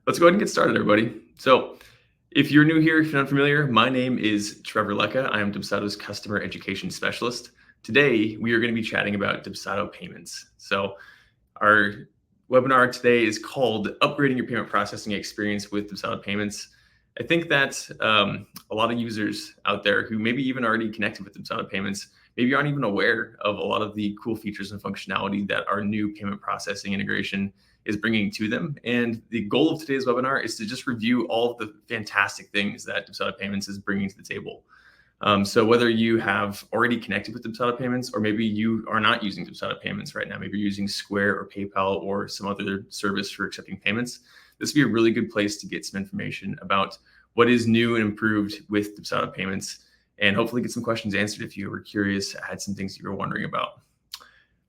Let's go ahead and get started, everybody. So, if you're new here, if you're not familiar, my name is Trevor. I am Dubsado's customer education specialist. Today, we are going to be chatting about Dubsado Payments. So, our webinar today is called Upgrading Your Payment Processing Experience with Dubsado Payments. I think that a lot of users out there who maybe even already connected with Dubsado Payments maybe aren't even aware of a lot of the cool features and functionality that our new payment processing integration is bringing to them. And the goal of today's webinar is to just review all of the fantastic things that Dubsado Payments is bringing to the table. So whether you have already connected with Dubsado Payments, or maybe you are not using Dubsado Payments right now, maybe you're using Square or PayPal or some other service for accepting payments, this would be a really good place to get some information about what is new and improved with Dubsado Payments, and hopefully get some questions answered if you were curious, had some things you were wondering about.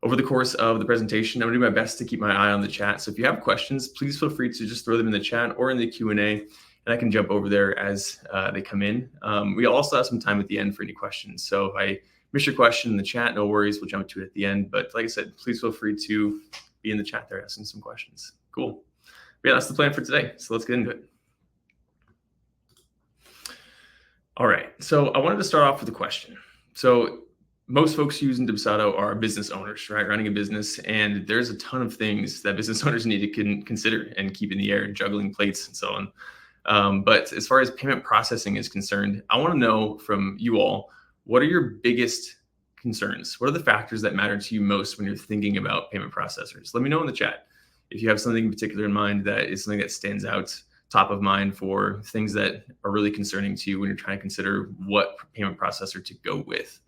Over the course of the presentation, I'm going to do my best to keep my eye on the chat. So if you have questions, please feel free to just throw them in the chat or in the Q&A, and I can jump over there as they come in. We also have some time at the end for any questions. So if I miss your question in the chat, no worries, we'll jump to it at the end. But like I said, please feel free to be in the chat there asking some questions. Cool. But yeah, that's the plan for today. So let's get into it. All right, so I wanted to start off with a question. So most folks using Dubsado are business owners, right? Running a business, and there's a ton of things that business owners need to consider and keep in the air, juggling plates and so on. But as far as payment processing is concerned, I want to know from you all, what are your biggest concerns? What are the factors that matter to you most when you're thinking about payment processors? Let me know in the chat if you have something in particular in mind that is something that stands out top of mind for things that are really concerning to you when you're trying to consider what payment processor to go with.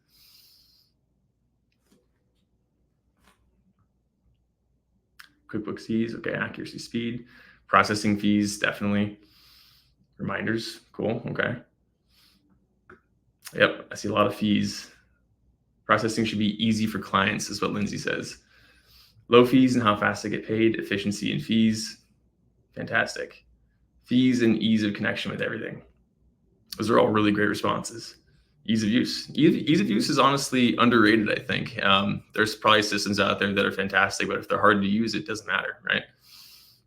QuickBooks fees, okay, accuracy, speed, processing fees, definitely. Reminders, cool, okay. Yep, I see a lot of fees. Processing should be easy for clients, is what Lindsay says. Low fees and how fast they get paid, efficiency and fees, fantastic. Fees and ease of connection with everything. Those are all really great responses. Ease of use. Ease of use is honestly underrated, I think. There's probably systems out there that are fantastic, but if they're hard to use, it doesn't matter, right?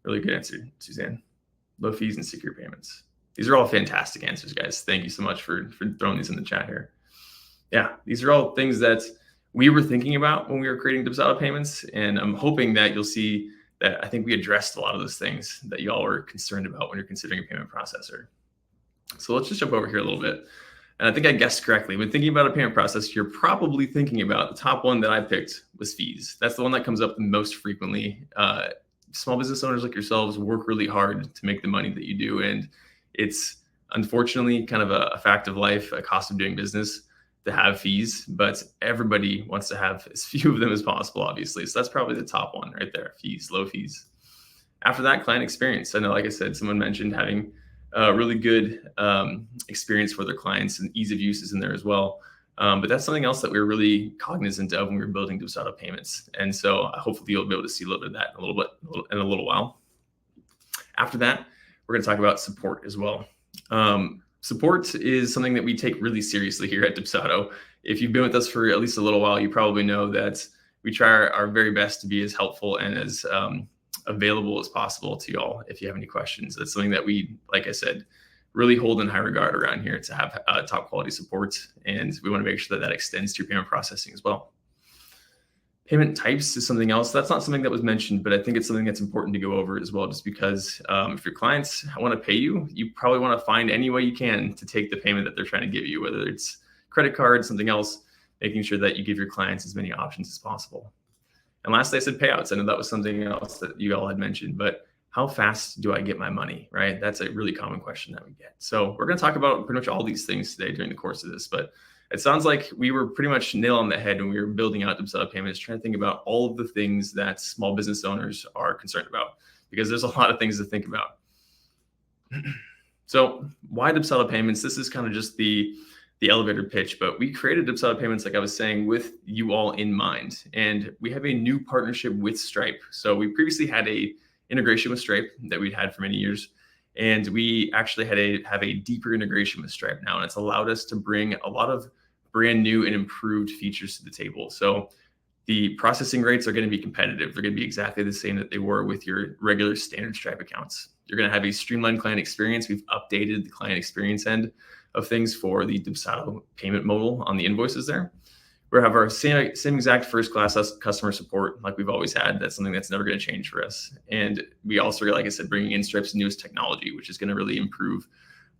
Really good answer, Suzanne. Low fees and secure payments. These are all fantastic answers, guys. Thank you so much for throwing these in the chat here. Yeah, these are all things that we were thinking about when we were creating Dubsado Payments, and I'm hoping that you'll see that I think we addressed a lot of those things that y'all were concerned about when you're considering a payment processor. So let's just jump over here a little bit. And I think I guessed correctly. When thinking about a payment processor, you're probably thinking about the top one that I picked was fees. That's the one that comes up the most frequently. Small business owners like yourselves work really hard to make the money that you do. And it's unfortunately kind of a fact of life, a cost of doing business to have fees, but everybody wants to have as few of them as possible, obviously. So that's probably the top one right there, fees, low fees. After that, client experience. I know, like I said, someone mentioned having a really good experience for their clients, and ease of use is in there as well. But that's something else that we were really cognizant of when we were building Dubsado Payments. And so hopefully you'll be able to see a little bit of that in a little while. After that, we're going to talk about support as well. Support is something that we take really seriously here at Dubsado. If you've been with us for at least a little while, you probably know that we try our very best to be as helpful and as available as possible to y'all if you have any questions. That's something that we, like I said, really hold in high regard around here, to have top quality support, and we want to make sure that that extends to your payment processing as well. Payment types is something else. That's not something that was mentioned, but I think it's something that's important to go over as well, just because if your clients want to pay you, you probably want to find any way you can to take the payment that they're trying to give you, whether it's credit card, something else, making sure that you give your clients as many options as possible. And lastly, I said payouts. I know that was something else that you all had mentioned, but how fast do I get my money, right? That's a really common question that we get. So we're going to talk about pretty much all these things today during the course of this, but it sounds like we were pretty much nail on the head when we were building out Dubsado Payments, trying to think about all of the things that small business owners are concerned about, because there's a lot of things to think about. So why Dubsado Payments? This is kind of just the elevator pitch, but we created Dubsado Payments, like I was saying, with you all in mind. And we have a new partnership with Stripe. So we previously had a integration with Stripe that we'd had for many years. And we actually have a deeper integration with Stripe now. And it's allowed us to bring a lot of brand new and improved features to the table. So The processing rates are going to be competitive. They're going to be exactly the same that they were with your regular standard Stripe accounts. You're going to have a streamlined client experience. We've updated the client experience end of things for the Dubsado payment modal on the invoices there. We have our same exact first-class customer support like we've always had. That's something that's never going to change for us. And we also, like I said, bringing in Stripe's newest technology, which is going to really improve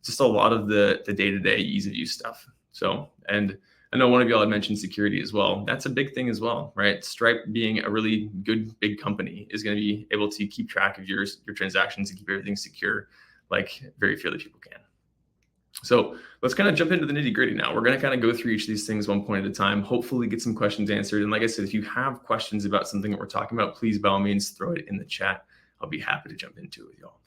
just a lot of the day-to-day ease of use stuff. So, and I know one of y'all had mentioned security as well. That's a big thing as well, right? Stripe, being a really good big company, is going to be able to keep track of your transactions and keep everything secure like very few other people can. So let's kind of jump into the nitty gritty now. We're going to kind of go through each of these things one point at a time, hopefully get some questions answered. And like I said, if you have questions about something that we're talking about, please by all means throw it in the chat. I'll be happy to jump into it with y'all.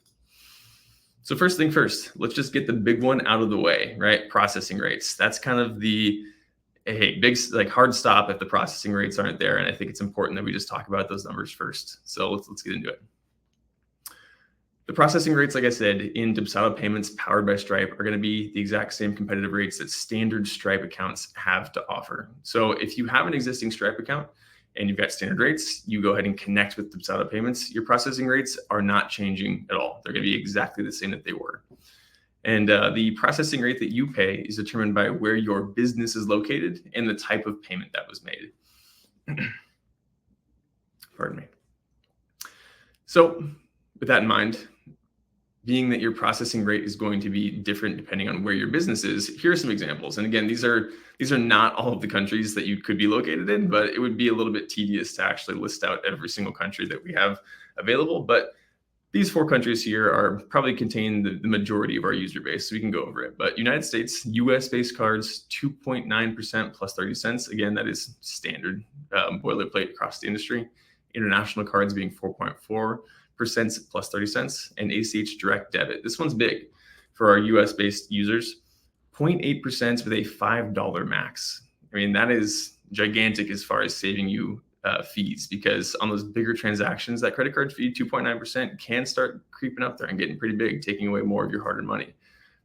So first thing first, let's just get the big one out of the way, right? Processing rates. That's kind of the big, like, hard stop if the processing rates aren't there. And I think it's important that we just talk about those numbers first. So let's get into it. The processing rates, like I said, in Dubsado Payments powered by Stripe are going to be the exact same competitive rates that standard Stripe accounts have to offer. So if you have an existing Stripe account and you've got standard rates, you go ahead and connect with Dubsado Payments, your processing rates are not changing at all. They're going to be exactly the same that they were. And the processing rate that you pay is determined by where your business is located and the type of payment that was made. Pardon me. So with that in mind, being that your processing rate is going to be different depending on where your business is, here are some examples. And again, these are not all of the countries that you could be located in, but it would be a little bit tedious to actually list out every single country that we have available. But these 4 countries here are probably contain the majority of our user base, so we can go over it. But United States, US-based cards, 2.9% plus 30 cents. Again, that is standard boilerplate across the industry. International cards being 4.4% plus 30 cents, and ACH direct debit. This one's big for our US-based users, 0.8% with a $5 max. I mean, that is gigantic as far as saving you fees, because on those bigger transactions, that credit card fee, 2.9%, can start creeping up there and getting pretty big, taking away more of your hard-earned money.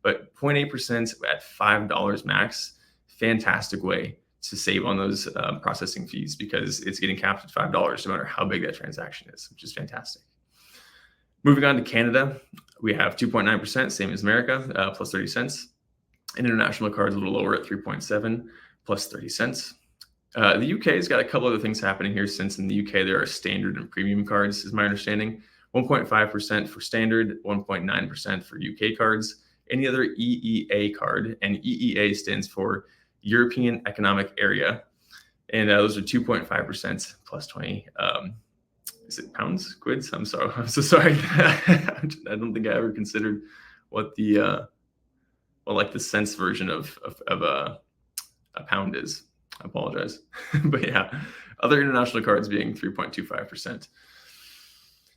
But 0.8% at $5 max, fantastic way to save on those processing fees, because it's getting capped at $5 no matter how big that transaction is, which is fantastic. Moving on to Canada, we have 2.9%, same as America, plus 30 cents. And international cards a little lower at 3.7 plus 30 cents. The UK has got a couple other things happening here, since in the UK there are standard and premium cards, is my understanding. 1.5% for standard, 1.9% for UK cards. Any other EEA card, and EEA stands for European Economic Area, and those are 2.5% plus 20. Is it pounds, quids? I'm sorry. I'm so sorry. I don't think I ever considered what the like the cents version of a pound is. I apologize. But yeah, other international cards being 3.25%.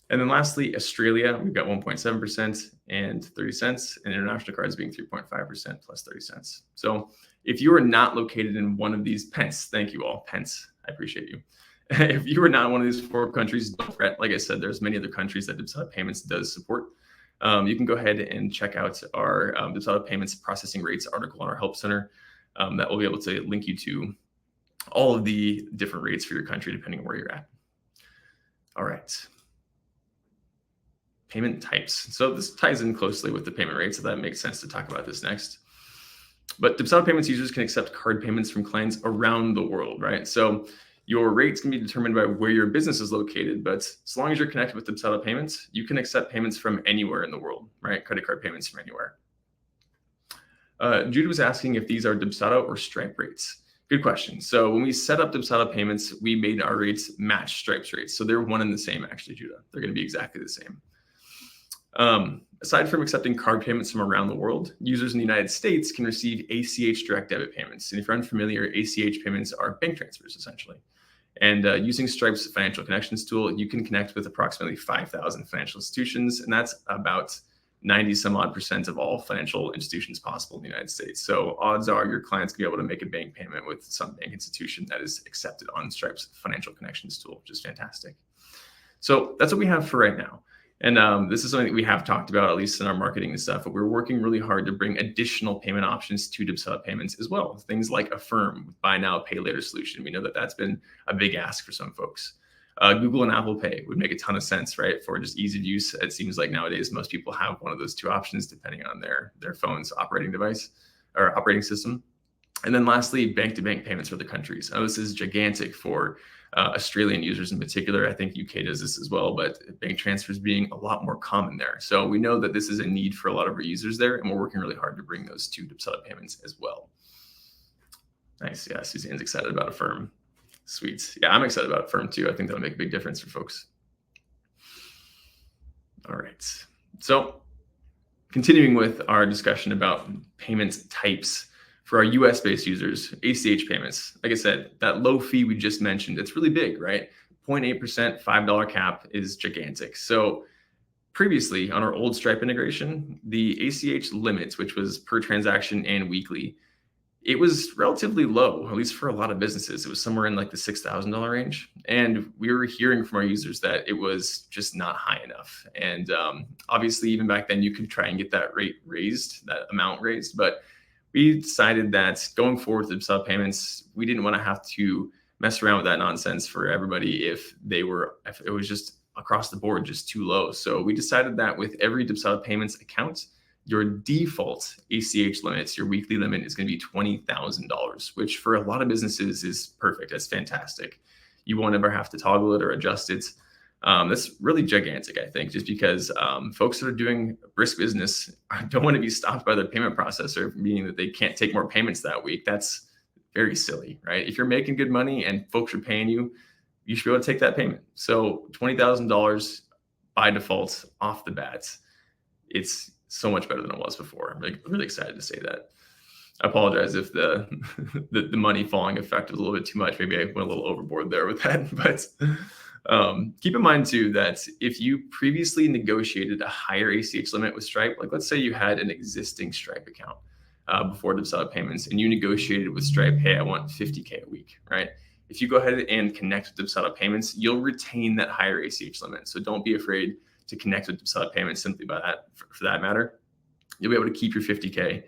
And then lastly, Australia, we've got 1.7% and 30 cents, and international cards being 3.5% plus 30 cents. So if you are not located in one of these, pence, thank you all, pence, I appreciate you. If you are not in one of these 4 countries, don't fret. Like I said, there's many other countries that Dubsado Payments does support. You can go ahead and check out our Dubsado Payments processing rates article on our Help Center. That will be able to link you to all of the different rates for your country, depending on where you're at. All right. Payment types. So this ties in closely with the payment rate, so that makes sense to talk about this next. But Dubsado Payments users can accept card payments from clients around the world, right? So your rates can be determined by where your business is located, but as long as you're connected with Dubsado Payments, you can accept payments from anywhere in the world, right? Credit card payments from anywhere. Jude was asking if these are Dubsado or Stripe rates. Good question. So when we set up Dubsado Payments, we made our rates match Stripe's rates. So they're one and the same, actually, Judah. They're going to be exactly the same. Aside from accepting card payments from around the world, users in the United States can receive ACH direct debit payments. And if you're unfamiliar, ACH payments are bank transfers, essentially. And using Stripe's financial connections tool, you can connect with approximately 5,000 financial institutions, and that's about 90% of all financial institutions possible in the United States. So odds are your clients can be able to make a bank payment with some bank institution that is accepted on Stripe's financial connections tool, which is fantastic. So that's what we have for right now. And this is something that we have talked about, at least in our marketing and stuff, but we're working really hard to bring additional payment options to Dubsado Payments as well. Things like Affirm, buy now, pay later solution. We know that that's been a big ask for some folks. Google and Apple Pay would make a ton of sense, right? For just ease of use. It seems like nowadays most people have one of those two options depending on their phone's operating device or operating system. And then lastly, bank-to-bank payments for the countries. Now, this is gigantic for Australian users in particular. I think UK does this as well, but bank transfers being a lot more common there. So we know that this is a need for a lot of our users there, and we're working really hard to bring those to Dubsado Payments as well. Nice. Yeah, Suzanne's excited about Affirm. Sweet. Yeah, I'm excited about Affirm too. I think that'll make a big difference for folks. All right. So continuing with our discussion about payment types for our US-based users, ACH payments. Like I said, that low fee we just mentioned, it's really big, right? 0.8%, $5 cap is gigantic. So previously on our old Stripe integration, the ACH limits, which was per transaction and weekly, it was relatively low, at least for a lot of businesses. It was somewhere in like the $6,000 range. And we were hearing from our users that it was just not high enough. And obviously, even back then, you could try and get that rate raised, that amount raised. But we decided that going forward with Dubsado Payments, we didn't want to have to mess around with that nonsense for everybody if it was just across the board just too low. So we decided that with every Dubsado Payments account, your default ACH limits, your weekly limit is going to be $20,000, which for a lot of businesses is perfect. That's fantastic. You won't ever have to toggle it or adjust it. That's really gigantic, I think, just because folks that are doing brisk business don't want to be stopped by their payment processor, meaning that they can't take more payments that week. That's very silly, right? If you're making good money and folks are paying you, you should be able to take that payment. So $20,000 by default off the bat, it's so much better than it was before. I'm really excited to say that. I apologize if the the money falling effect was a little bit too much. Maybe I went a little overboard there with that, but keep in mind too that if you previously negotiated a higher ACH limit with Stripe, like let's say you had an existing Stripe account before Dubsado Payments and you negotiated with Stripe, hey, I want 50K a week, right? If you go ahead and connect with Dubsado Payments, you'll retain that higher ACH limit. So don't be afraid to connect with Dubsado Payments simply by that, for that matter. You'll be able to keep your 50K.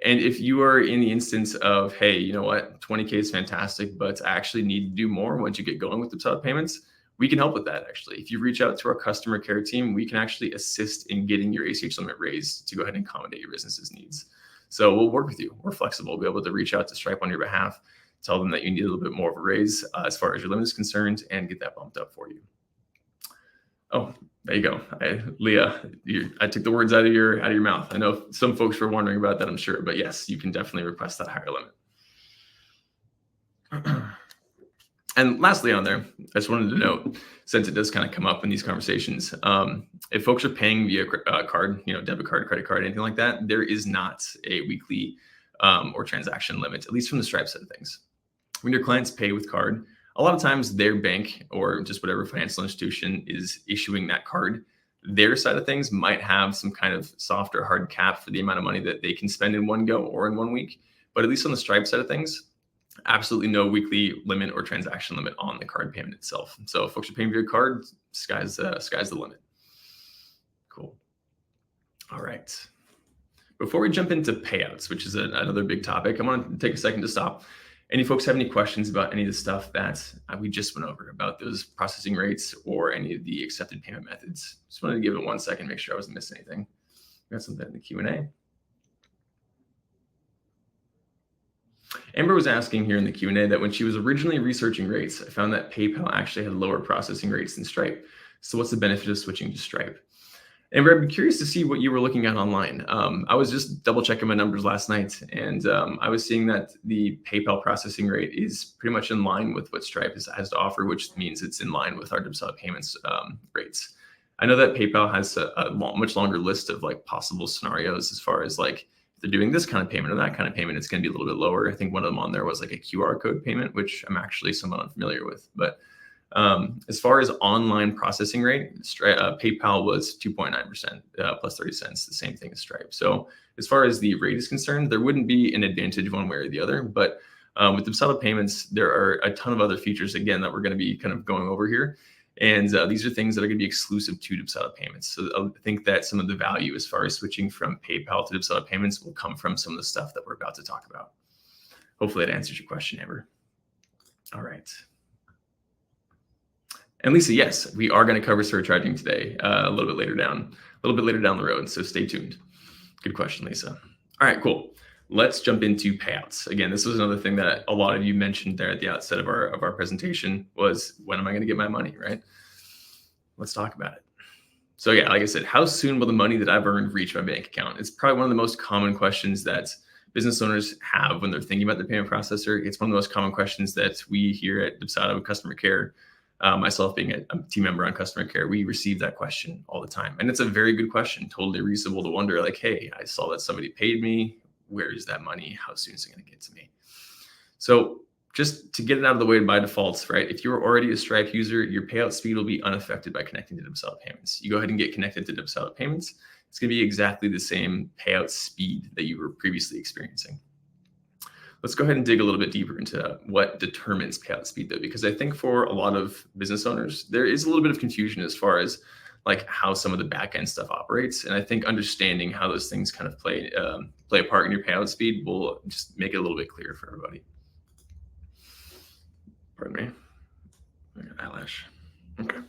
And if you are in the instance of, hey, you know what, 20K is fantastic, but I actually need to do more once you get going with Dubsado Payments, we can help with that, actually. If you reach out to our customer care team, we can actually assist in getting your ACH limit raised to go ahead and accommodate your business's needs. So we'll work with you. We're flexible. We'll be able to reach out to Stripe on your behalf, tell them that you need a little bit more of a raise as far as your limit is concerned, and get that bumped up for you. Oh, there you go. Leah, I took the words out of your mouth. I know some folks were wondering about that, I'm sure, but yes, you can definitely request that higher limit. And lastly on there, I just wanted to note, since it does kind of come up in these conversations, if folks are paying via card, debit card, credit card, anything like that, there is not a weekly or transaction limit, at least from the Stripe side of things. When your clients pay with card, a lot of times their bank or just whatever financial institution is issuing that card, their side of things might have some kind of soft or hard cap for the amount of money that they can spend in one go or in 1 week. But at least on the Stripe side of things, absolutely no weekly limit or transaction limit on the card payment itself. So if folks are paying via card, sky's the limit. Cool. All right. Before we jump into payouts, which is another big topic, I want to take a second to stop. Any folks have any questions about any of the stuff that we just went over about those processing rates or any of the accepted payment methods? Just wanted to give it 1 second, make sure I wasn't missing anything. We got something in the Q&A. Amber was asking here in the Q&A that when she was originally researching rates, I found that PayPal actually had lower processing rates than Stripe. So what's the benefit of switching to Stripe? Amber, I'd be curious to see what you were looking at online. I was just double checking my numbers last night, and I was seeing that the PayPal processing rate is pretty much in line with what Stripe has to offer, which means it's in line with our Dubsado Payments rates. I know that PayPal has a much longer list of like possible scenarios as far as like if they're doing this kind of payment or that kind of payment, it's going to be a little bit lower. I think one of them on there was like a QR code payment, which I'm actually somewhat unfamiliar with, but as far as online processing rate, PayPal was 2.9% plus 30 cents, the same thing as Stripe. So as far as the rate is concerned, there wouldn't be an advantage one way or the other. But with Dubsado Payments, there are a ton of other features, again, that we're going to be kind of going over here. And these are things that are going to be exclusive to Dubsado Payments. So I think that some of the value as far as switching from PayPal to Dubsado Payments will come from some of the stuff that we're about to talk about. Hopefully that answers your question, Amber. All right. And Lisa, yes, we are going to cover surcharging today, a little bit later down the road. So stay tuned. Good question, Lisa. All right, cool. Let's jump into payouts. Again, this was another thing that a lot of you mentioned there at the outset of our presentation was, when am I going to get my money, right? Let's talk about it. So yeah, like I said, how soon will the money that I've earned reach my bank account? It's probably one of the most common questions that business owners have when they're thinking about the payment processor. It's one of the most common questions that we here at Dubsado customer care, myself being a team member on customer care, we receive that question all the time. And it's a very good question, totally reasonable to wonder, like, hey, I saw that somebody paid me. Where is that money? How soon is it going to get to me? So just to get it out of the way by default, right? If you're already a Stripe user, your payout speed will be unaffected by connecting to Dubsado Payments. You go ahead and get connected to Dubsado Payments. It's going to be exactly the same payout speed that you were previously experiencing. Let's go ahead and dig a little bit deeper into what determines payout speed, though, because I think for a lot of business owners, there is a little bit of confusion as far as like how some of the back end stuff operates. And I think understanding how those things kind of play a part in your payout speed will just make it a little bit clearer for everybody. Pardon me. I got eyelash. Okay.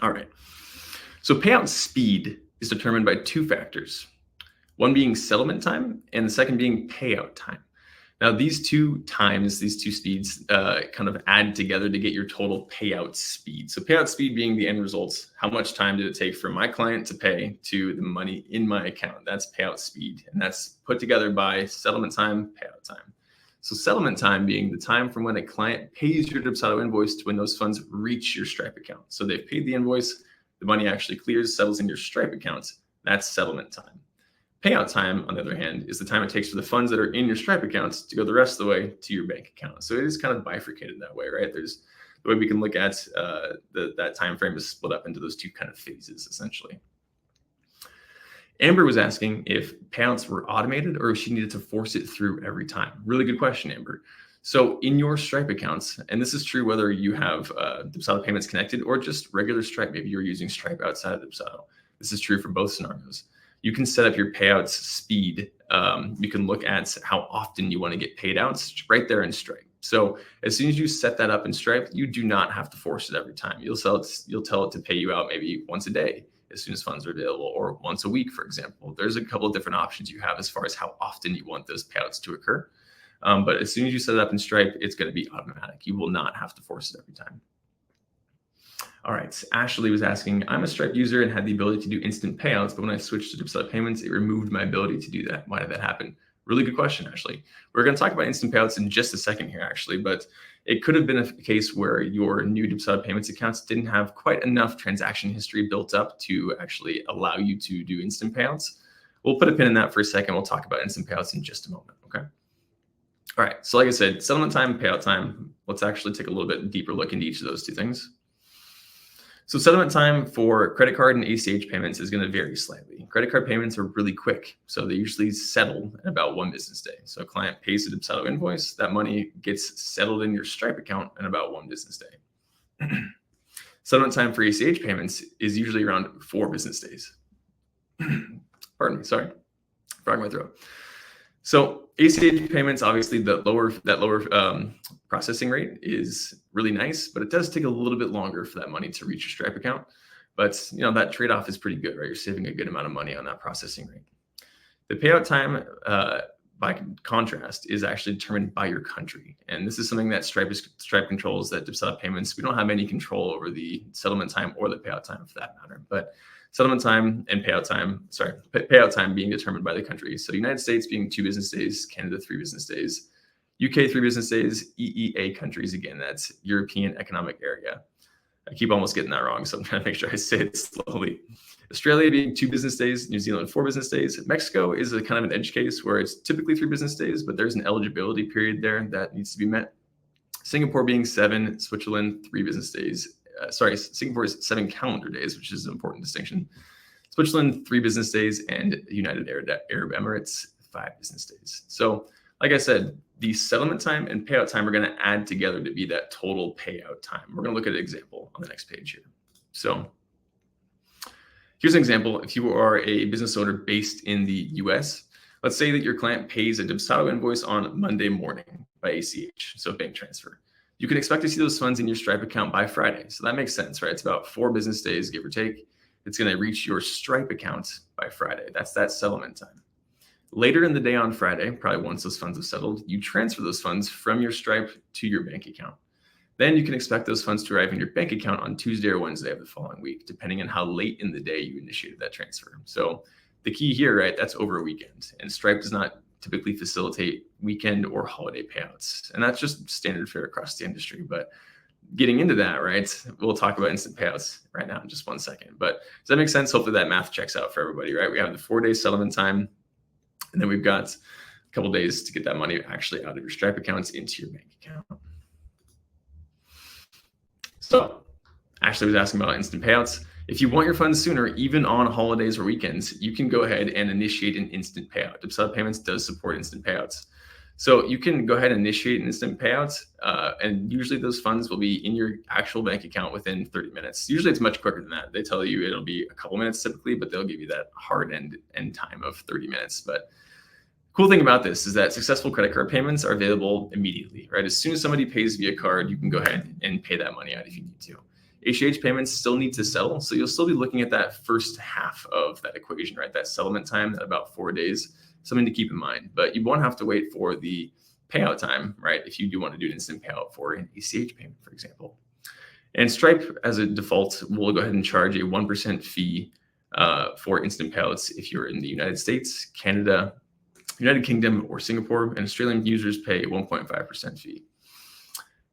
All right. So payout speed is determined by two factors, one being settlement time and the second being payout time. Now, these two speeds kind of add together to get your total payout speed. So payout speed being the end results, how much time did it take for my client to pay to the money in my account? That's payout speed. And that's put together by settlement time, payout time. So settlement time being the time from when a client pays your Dubsado invoice to when those funds reach your Stripe account. So they've paid the invoice, the money actually clears, settles in your Stripe account. That's settlement time. Payout time, on the other hand, is the time it takes for the funds that are in your Stripe accounts to go the rest of the way to your bank account. So it is kind of bifurcated that way, right? There's the way we can look at that time frame is split up into those two kind of phases, essentially. Amber was asking if payouts were automated or if she needed to force it through every time. Really good question, Amber. So in your Stripe accounts, and this is true whether you have Dubsado Payments connected or just regular Stripe, maybe you're using Stripe outside of Dubsado. This is true for both scenarios. You can set up your payouts speed. You can look at how often you want to get paid out right there in Stripe. So as soon as you set that up in Stripe, you do not have to force it every time. You'll tell it to pay you out maybe once a day as soon as funds are available, or once a week, for example. There's a couple of different options you have as far as how often you want those payouts to occur. But as soon as you set it up in Stripe, it's going to be automatic. You will not have to force it every time. All right, Ashley was asking, I'm a Stripe user and had the ability to do instant payouts, but when I switched to Dubsado Payments, it removed my ability to do that. Why did that happen? Really good question, Ashley. We're going to talk about instant payouts in just a second here, actually, but it could have been a case where your new Dubsado Payments accounts didn't have quite enough transaction history built up to actually allow you to do instant payouts. We'll put a pin in that for a second. We'll talk about instant payouts in just a moment, okay? All right, so like I said, settlement time, payout time. Let's actually take a little bit deeper look into each of those two things. So settlement time for credit card and ACH payments is going to vary slightly. Credit card payments are really quick, so they usually settle in about 1 business day. So a client pays a Dubsado invoice, that money gets settled in your Stripe account in about 1 business day. Settlement time for ACH payments is usually around 4 business days. Pardon me, sorry, frog in my throat. So ACH payments, obviously, that lower processing rate is really nice, but it does take a little bit longer for that money to reach your Stripe account. But that trade-off is pretty good, right? You're saving a good amount of money on that processing rate. The payout time, by contrast, is actually determined by your country, and this is something that Stripe controls. That Dubsado Payments, we don't have any control over the settlement time or the payout time for that matter, but settlement time and payout time being determined by the country. So United States being 2 business days, Canada 3 business days, UK 3 business days, EEA countries, again, that's European Economic Area. I keep almost getting that wrong, so I'm trying to make sure I say it slowly. Australia being 2 business days, New Zealand 4 business days. Mexico is a kind of an edge case where it's typically 3 business days, but there's an eligibility period there that needs to be met. Singapore being 7, Switzerland 3 business days. Singapore is 7 calendar days, which is an important distinction. Switzerland 3 business days, and United Arab Emirates 5 business days. So like I said, the settlement time and payout time are going to add together to be that total payout time. We're going to look at an example on the next page here. So here's an example. If you are a business owner based in the US, let's say that your client pays a Dubsado invoice on Monday morning by ACH, so bank transfer. You can expect to see those funds in your Stripe account by Friday. So that makes sense, right? It's about 4 business days, give or take. It's going to reach your Stripe account by Friday. That's that settlement time. Later in the day on Friday, probably once those funds have settled, you transfer those funds from your Stripe to your bank account. Then you can expect those funds to arrive in your bank account on Tuesday or Wednesday of the following week, depending on how late in the day you initiated that transfer. So the key here, right, that's over a weekend. And Stripe does not typically facilitate weekend or holiday payouts. And that's just standard fare across the industry. But getting into that, right, we'll talk about instant payouts right now in just 1 second. But does that make sense? Hopefully that math checks out for everybody, right? We have the 4-day settlement time, and then we've got a couple days to get that money actually out of your Stripe accounts into your bank account. So Ashley was asking about instant payouts. If you want your funds sooner, even on holidays or weekends, you can go ahead and initiate an instant payout. Dubsado Payments does support instant payouts. So you can go ahead and initiate an instant payout, and usually those funds will be in your actual bank account within 30 minutes. Usually it's much quicker than that. They tell you it'll be a couple minutes typically, but they'll give you that hard end time of 30 minutes. But cool thing about this is that successful credit card payments are available immediately, right? As soon as somebody pays via card, you can go ahead and pay that money out if you need to. ACH payments still need to settle. So you'll still be looking at that first half of that equation, right? That settlement time, that about 4 days, something to keep in mind. But you won't have to wait for the payout time, right? If you do want to do an instant payout for an ACH payment, for example. And Stripe, as a default, will go ahead and charge a 1% fee for instant payouts if you're in the United States, Canada, United Kingdom, or Singapore, and Australian users pay a 1.5% fee.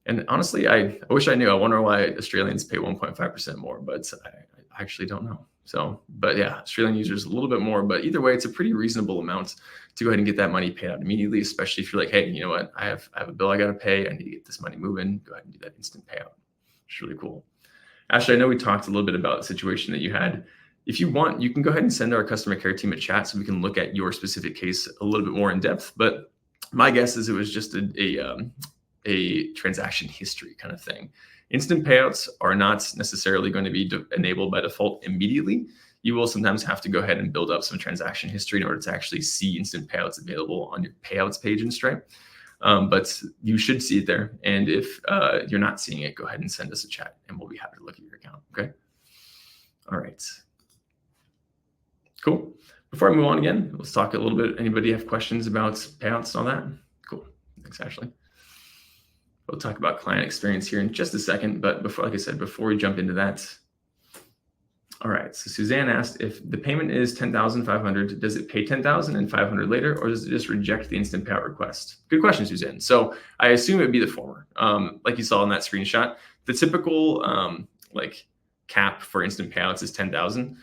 And honestly, I wish I knew. I wonder why Australians pay 1.5% more, but I actually don't know. So, but yeah, Australian users a little bit more, but either way, it's a pretty reasonable amount to go ahead and get that money paid out immediately, especially if you're like, hey, you know what? I have a bill I got to pay. I need to get this money moving. Go ahead and do that instant payout. It's really cool. Ashley, I know we talked a little bit about the situation that you had. If you want, you can go ahead and send our customer care team a chat so we can look at your specific case a little bit more in depth. But my guess is it was just a transaction history kind of thing. Instant payouts are not necessarily going to be enabled by default immediately. You will sometimes have to go ahead and build up some transaction history in order to actually see instant payouts available on your payouts page in Stripe. But you should see it there. And if you're not seeing it, go ahead and send us a chat and we'll be happy to look at your account. Okay. All right. Cool. Before I move on again, let's talk a little bit. Anybody have questions about payouts and all that? Cool. Thanks, Ashley. We'll talk about client experience here in just a second, but before, like I said, before we jump into that, all right. So Suzanne asked, if the payment is $10,500, does it pay $10,500 later, or does it just reject the instant payout request? Good question, Suzanne. So I assume it would be the former. Like you saw in that screenshot, the typical like cap for instant payouts is $10,000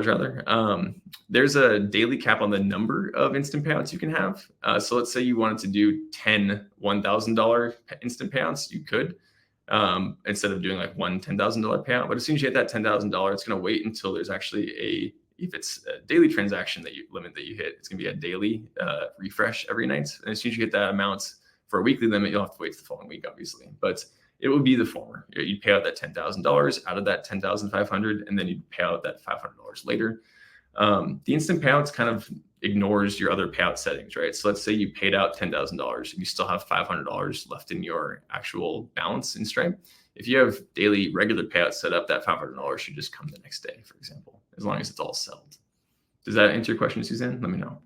rather. There's a daily cap on the number of instant payouts you can have. So let's say you wanted to do 10 $1,000 instant payouts, you could, instead of doing like one $10,000 payout. But as soon as you hit that $10,000, it's going to wait until there's actually if it's a daily transaction limit that you hit, it's going to be a daily refresh every night. And as soon as you hit that amount for a weekly limit, you'll have to wait the following week, obviously. But it would be the former. You'd pay out that $10,000 out of that $10,500, and then you'd pay out that $500 later. The instant payouts kind of ignores your other payout settings, right? So let's say you paid out $10,000 and you still have $500 left in your actual balance in Stripe. If you have daily regular payouts set up, that $500 should just come the next day, for example, as long as it's all settled. Does that answer your question, Suzanne? Let me know.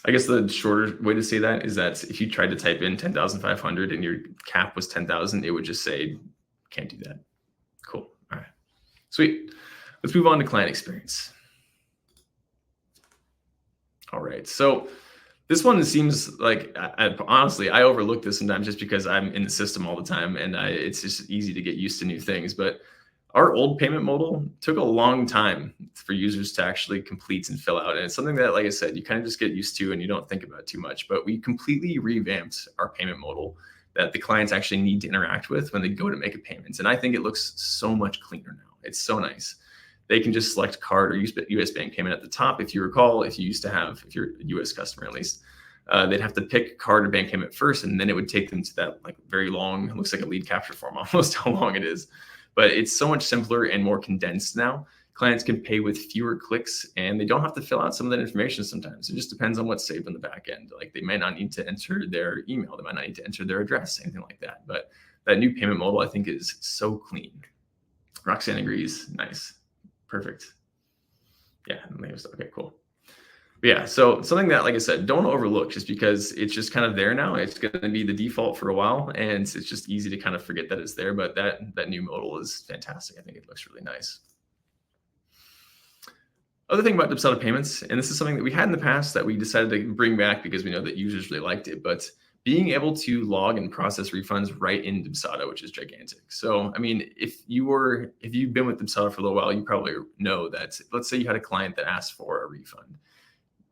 I guess the shorter way to say that is that if you tried to type in 10,500 and your cap was 10,000, it would just say, can't do that. Cool. All right. Sweet. Let's move on to client experience. All right. So this one seems like, honestly, I overlook this sometimes just because I'm in the system all the time and it's just easy to get used to new things. But our old payment modal took a long time for users to actually complete and fill out. And it's something that, like I said, you kind of just get used to and you don't think about too much. But we completely revamped our payment modal that the clients actually need to interact with when they go to make a payment. And I think it looks so much cleaner now. It's so nice. they can just select card or US bank payment at the top. If you recall, if you're a US customer at least, they'd have to pick card or bank payment first, and then it would take them to that like very long, it looks like a lead capture form almost how long it is. But it's so much simpler and more condensed now. Clients can pay with fewer clicks, and they don't have to fill out some of that information sometimes. It just depends on what's saved in the back end. Like they might not need to enter their email, they might not need to enter their address, anything like that. But that new payment model, I think, is so clean. Roxanne agrees. Nice. Perfect. Yeah. Okay, cool. But yeah. So something that, like I said, don't overlook just because it's just kind of there now. It's going to be the default for a while, and it's just easy to kind of forget that it's there. But that new modal is fantastic. I think it looks really nice. Other thing about Dubsado Payments, and this is something that we had in the past that we decided to bring back because we know that users really liked it, but being able to log and process refunds right in Dubsado, which is gigantic. So, I mean, if you've been with Dubsado for a little while, you probably know that, let's say you had a client that asked for a refund.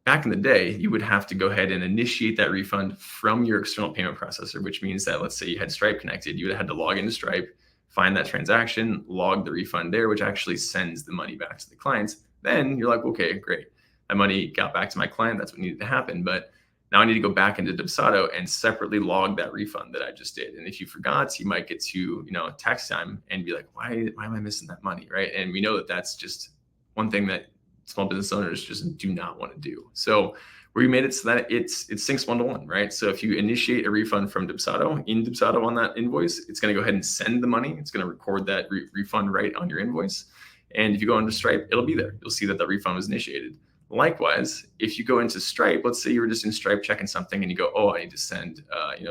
Back in the day, you would have to go ahead and initiate that refund from your external payment processor, which means that, let's say you had Stripe connected, you would have had to log into Stripe, find that transaction, log the refund there, which actually sends the money back to the client. Then you're like, okay, great. My money got back to my client. That's what needed to happen. But now I need to go back into Dubsado and separately log that refund that I just did. And if you forgot, you might get to, tax time and be like, why am I missing that money, right? And we know that that's just one thing that small business owners just do not want to do. So we made it so that it syncs one-to-one, right? So if you initiate a refund from Dubsado, in Dubsado on that invoice, it's going to go ahead and send the money. It's going to record that refund right on your invoice. And if you go into Stripe, it'll be there. You'll see that the refund was initiated. Likewise, if you go into Stripe, let's say you were just in Stripe checking something and you go, oh, I need to send,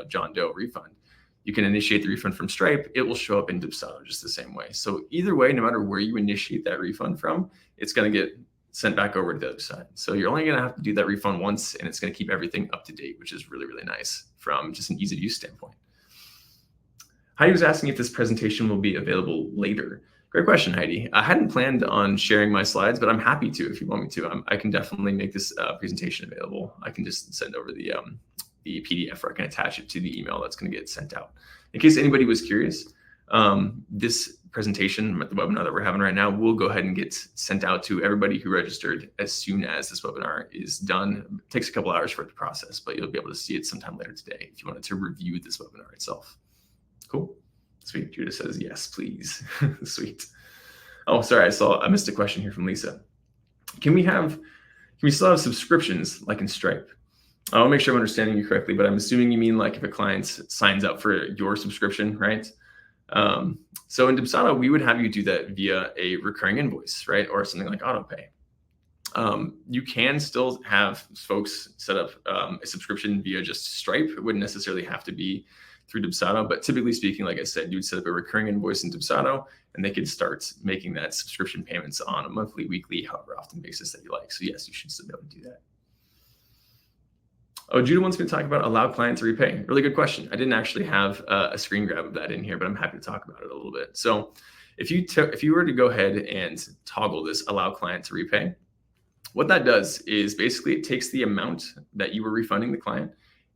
John Doe refund. You can initiate the refund from Stripe. It will show up in Dubsado just the same way. So either way, no matter where you initiate that refund from, it's going to get sent back over to the other side. So you're only going to have to do that refund once, and it's going to keep everything up to date, which is really, really nice from just an ease of use standpoint. Heidi was asking if this presentation will be available later. Great question, Heidi. I hadn't planned on sharing my slides, but I'm happy to if you want me to. I can definitely make this presentation available. I can just send over the PDF, or I can attach it to the email that's going to get sent out. In case anybody was curious, this presentation, the webinar that we're having right now, will go ahead and get sent out to everybody who registered as soon as this webinar is done. It takes a couple hours for it to process, but you'll be able to see it sometime later today if you wanted to review this webinar itself. Cool. Sweet. Judah says, yes, please. Sweet. Oh, sorry. I missed a question here from Lisa. Can we still have subscriptions like in Stripe? I want to make sure I'm understanding you correctly, but I'm assuming you mean like if a client signs up for your subscription, right? So in Dubsado, we would have you do that via a recurring invoice, right? Or something like autopay. You can still have folks set up a subscription via just Stripe. It wouldn't necessarily have to be through Dubsado, but typically speaking, like I said, you'd set up a recurring invoice in Dubsado, and they could start making that subscription payments on a monthly, weekly, however often basis that you like. So yes, you should still be able to do that. Oh, Judah wants me to talk about allow client to repay. Really good question. I didn't actually have a screen grab of that in here, but I'm happy to talk about it a little bit. So if you were to go ahead and toggle this allow client to repay, what that does is basically it takes the amount that you were refunding the client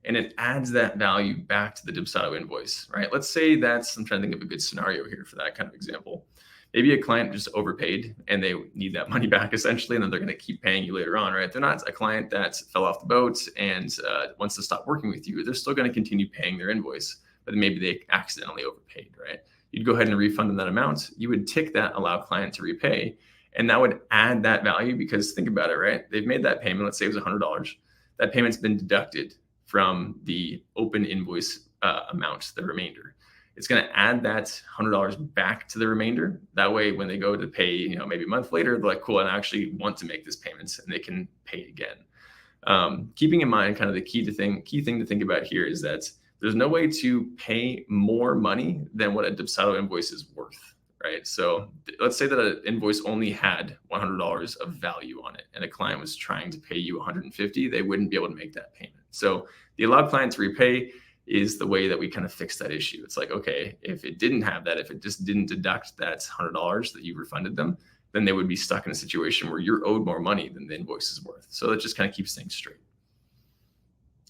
and it adds that value back to the Dubsado invoice, right? Let's say I'm trying to think of a good scenario here for that kind of example. Maybe a client just overpaid and they need that money back essentially, and then they're going to keep paying you later on, right? They're not a client that fell off the boat and wants to stop working with you. They're still going to continue paying their invoice, but maybe they accidentally overpaid, right? You'd go ahead and refund them that amount. You would tick that allow client to repay, and that would add that value because think about it, right? They've made that payment. Let's say it was $100. That payment's been deducted from the open invoice amount, the remainder. It's going to add that $100 back to the remainder. That way, when they go to pay, maybe a month later, they're like, cool, I actually want to make this payment, and they can pay again. Keeping in mind, kind of the key thing to think about here is that there's no way to pay more money than what a Dubsado invoice is worth, right? So let's say that an invoice only had $100 of value on it, and a client was trying to pay you $150. They wouldn't be able to make that payment. So the allow client to repay is the way that we kind of fix that issue. It's like, okay, if it didn't have that, if it just didn't deduct that $100 that you refunded them, then they would be stuck in a situation where you're owed more money than the invoice is worth. So that just kind of keeps things straight.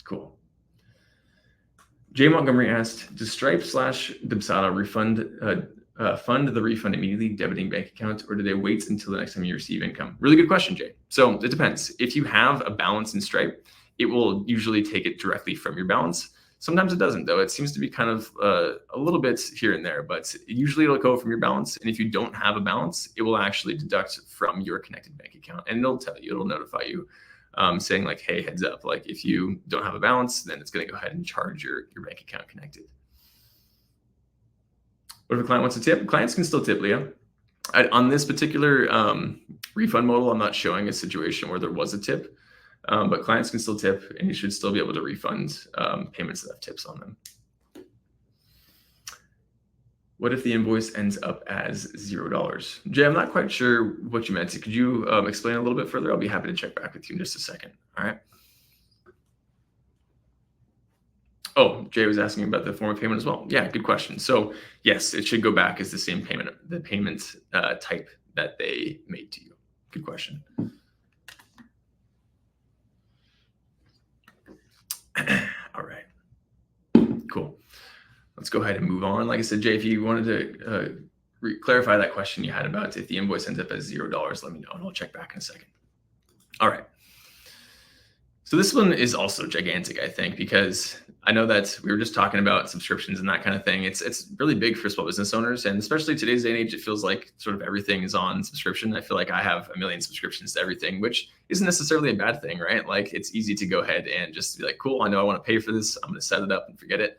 Cool. Jay Montgomery asked, does Stripe / Dubsado refund fund the refund immediately, debiting bank account, or do they wait until the next time you receive income? Really good question, Jay. So it depends. If you have a balance in Stripe, it will usually take it directly from your balance. Sometimes it doesn't, though. It seems to be kind of a little bit here and there, but usually it'll go from your balance. And if you don't have a balance, it will actually deduct from your connected bank account, and it'll tell you, it'll notify you, saying like, hey, heads up, like if you don't have a balance, then it's going to go ahead and charge your bank account connected. What if a client wants to tip? Clients can still tip, Leah. On this particular refund model, I'm not showing a situation where there was a tip, but clients can still tip, and you should still be able to refund payments that have tips on them. What if the invoice ends up as $0? Jay, I'm not quite sure what you meant. Could you explain a little bit further? I'll be happy to check back with you in just a second. All right. Oh, Jay was asking about the form of payment as well. Yeah, good question. So yes, it should go back as the same payment, the payment type that they made to you. Good question. All right, cool. Let's go ahead and move on. Like I said, Jay, if you wanted to clarify that question you had about if the invoice ends up as $0, let me know, and I'll check back in a second. All right. So this one is also gigantic, I think, because I know that we were just talking about subscriptions and that kind of thing. It's really big for small business owners, and especially today's day and age, it feels like sort of everything is on subscription. I feel like I have a million subscriptions to everything, which isn't necessarily a bad thing, right? Like it's easy to go ahead and just be like, cool, I know I want to pay for this. I'm going to set it up and forget it.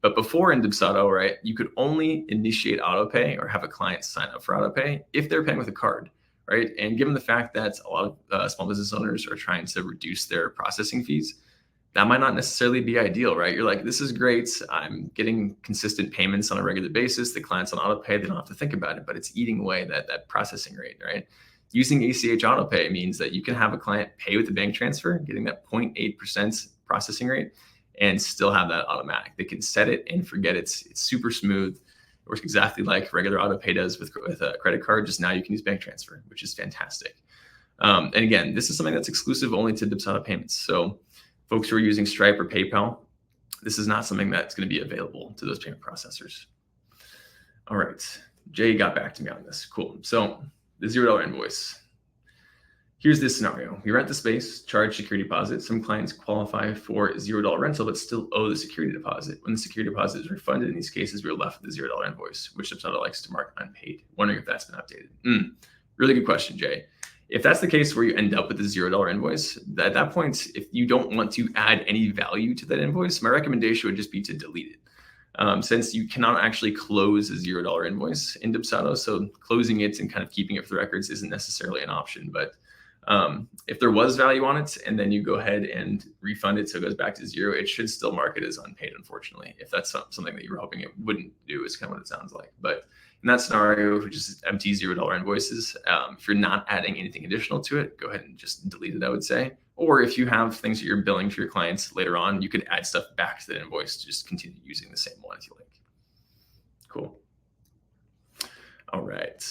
But before in Dubsado, right, you could only initiate autopay or have a client sign up for autopay if they're paying with a card. Right. And given the fact that a lot of small business owners are trying to reduce their processing fees, that might not necessarily be ideal, right? You're like, this is great. I'm getting consistent payments on a regular basis. The client's on autopay. They don't have to think about it, but it's eating away that processing rate, right? Using ACH autopay means that you can have a client pay with a bank transfer, getting that 0.8% processing rate, and still have that automatic. They can set it and forget it. It's super smooth. It works exactly like regular autopay does with a credit card. Just now you can use bank transfer, which is fantastic. And again, this is something that's exclusive only to Dubsado Payments. So folks who are using Stripe or PayPal, this is not something that's going to be available to those payment processors. All right. Jay got back to me on this. Cool. So the $0 invoice. Here's this scenario. We rent the space, charge security deposit. Some clients qualify for $0 rental, but still owe the security deposit. When the security deposit is refunded, in these cases, we're left with the $0 invoice, which Dubsado likes to mark unpaid. Wondering if that's been updated. Really good question, Jay. If that's the case where you end up with a $0 invoice, at that point, if you don't want to add any value to that invoice, my recommendation would just be to delete it. Since you cannot actually close a $0 invoice in Dubsado, so closing it and kind of keeping it for the records isn't necessarily an option. But if there was value on it and then you go ahead and refund it so it goes back to $0, it should still mark it as unpaid, unfortunately. If that's something that you were hoping it wouldn't do, is kind of what it sounds like. But in that scenario, which is empty $0 invoices, if you're not adding anything additional to it, go ahead and just delete it, I would say. Or if you have things that you're billing for your clients later on, you could add stuff back to that invoice to just continue using the same one if you like. Cool. All right.